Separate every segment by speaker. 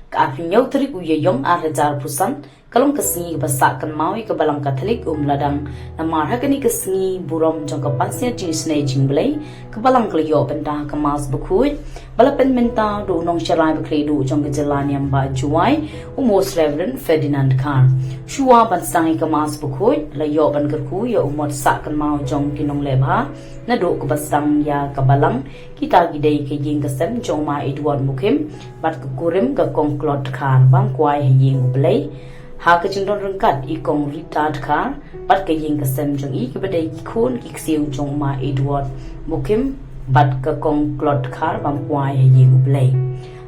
Speaker 1: Kaapinyau terik uyayong arajar pusan kalong kesengi kebasakan maui ke balang Katolik ladang namar hakani kesengi burom jong kapasnya jenis nei jinglei ke balang kliyo benda kemas bekui balapen menta do nong syarai bekledu jong kejalan yang ba juai umos Reverend Ferdinand Khan shua bansangi kemas bekui layo ban kerku ya umot sakan mau jong kinong lebha na do kebasang ya kebalang kita gidei ke jing kesem jong ma Edward Mukim bat kekurim ke kongklot Khan bang kuai ying ublei ha ke jingdon rengkat ikong retard Khan bat ke ying kesem jong i ke badai kun kiksiu jong ma Edward Mukim bat ke kongklot Khan bang kuai ying ublei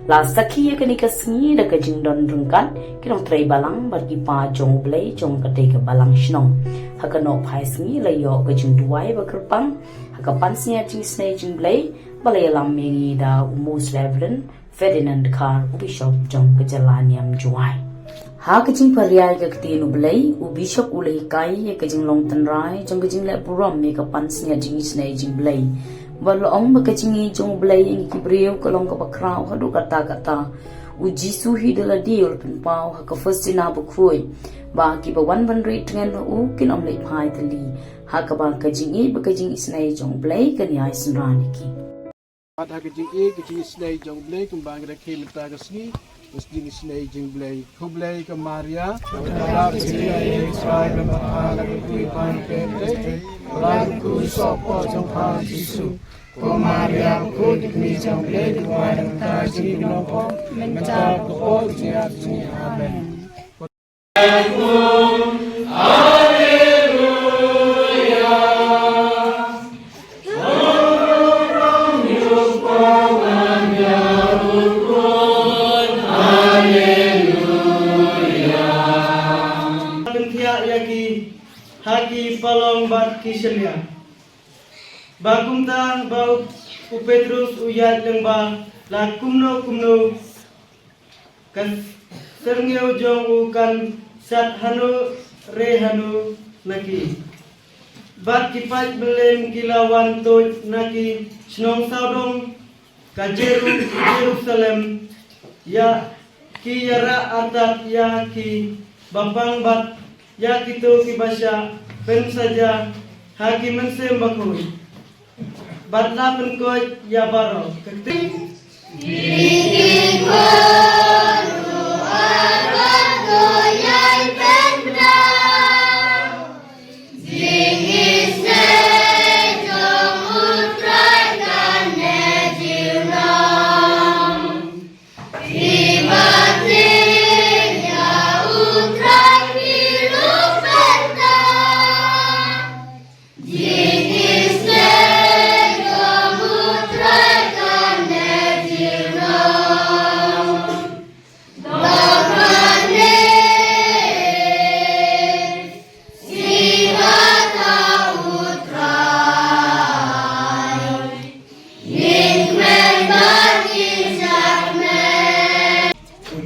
Speaker 1: la sakhi ya kani kasngi da ke jingdon rengkat kinong trei balang bat ki pa jong ublei jong ke ke balang shnong ha ke no phai sngi la yo ke jing duai ba kerpang ha ke pansnya jing snei jing blei balai lam mengi da umos Reverend Ferdinand Khan Bishop jong kejalan yang juai. Ha kejing pariai ke ketinu belai u Bishop ulai kai ye kejing long tenrai jong kejing le buram me ke pansnya jing snai jing belai. Balong ba kejing jong belai yang kibriu kolong ke bakrau hadu kata-kata u Jisu hidala diul pen pau ha ke fastina bukui ba ki ba wan ban ri tengan u kin om le phai tali ha ka ba kejing ba kejing snai jong belai kan ya isran ki.
Speaker 2: Pada kejing snai jong blay kumbang ra ke mata kasni us jing snai jing blay ko blay ka Maria la sila Israel ba ala ku pan ke la ku so po jong pa Jisu ko Maria ko dikni jong blay wa ta jing no po menta ko po jiat ni amen.
Speaker 3: Haki palong bat kiselia bagum tang bau u Petrus uyat lengba la kumno kan serngeu jong u kan sat hanu re hanu naki bat kipat belem kilawan toj naki snong saudong ka Jerusalem ya ki yara atat ya ki bapang bat ya kita kibasya pen saja hakim mensem bakoi batla pen koi ya baro ketik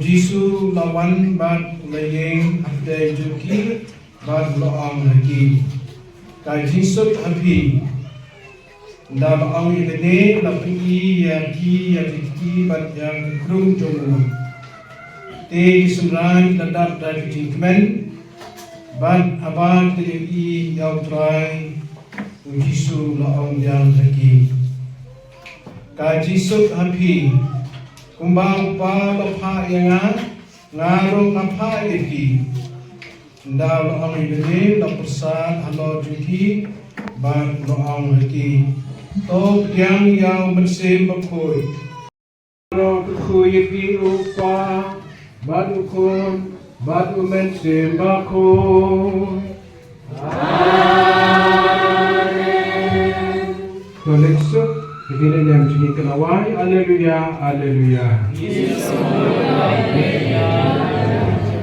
Speaker 2: Jisu lawan bat layeng abdai juki bat loong lagi kai Jisu api nda loong ini lapi ya ki bat yang krum jomu te semran dadap dari jikmen bat abad i yau trai Jisu loong yang lagi kai Jisu api kumbang pa lopha yanga ngaro ngapha iki nda lo ang ibene lo persat halo juki ban lo ang iki to yang yau mensim bakoi lo bakoi iki upa ban ukun ban mensim bakoi amen kolekso begini yang jenis kelawai, haleluya, haleluya.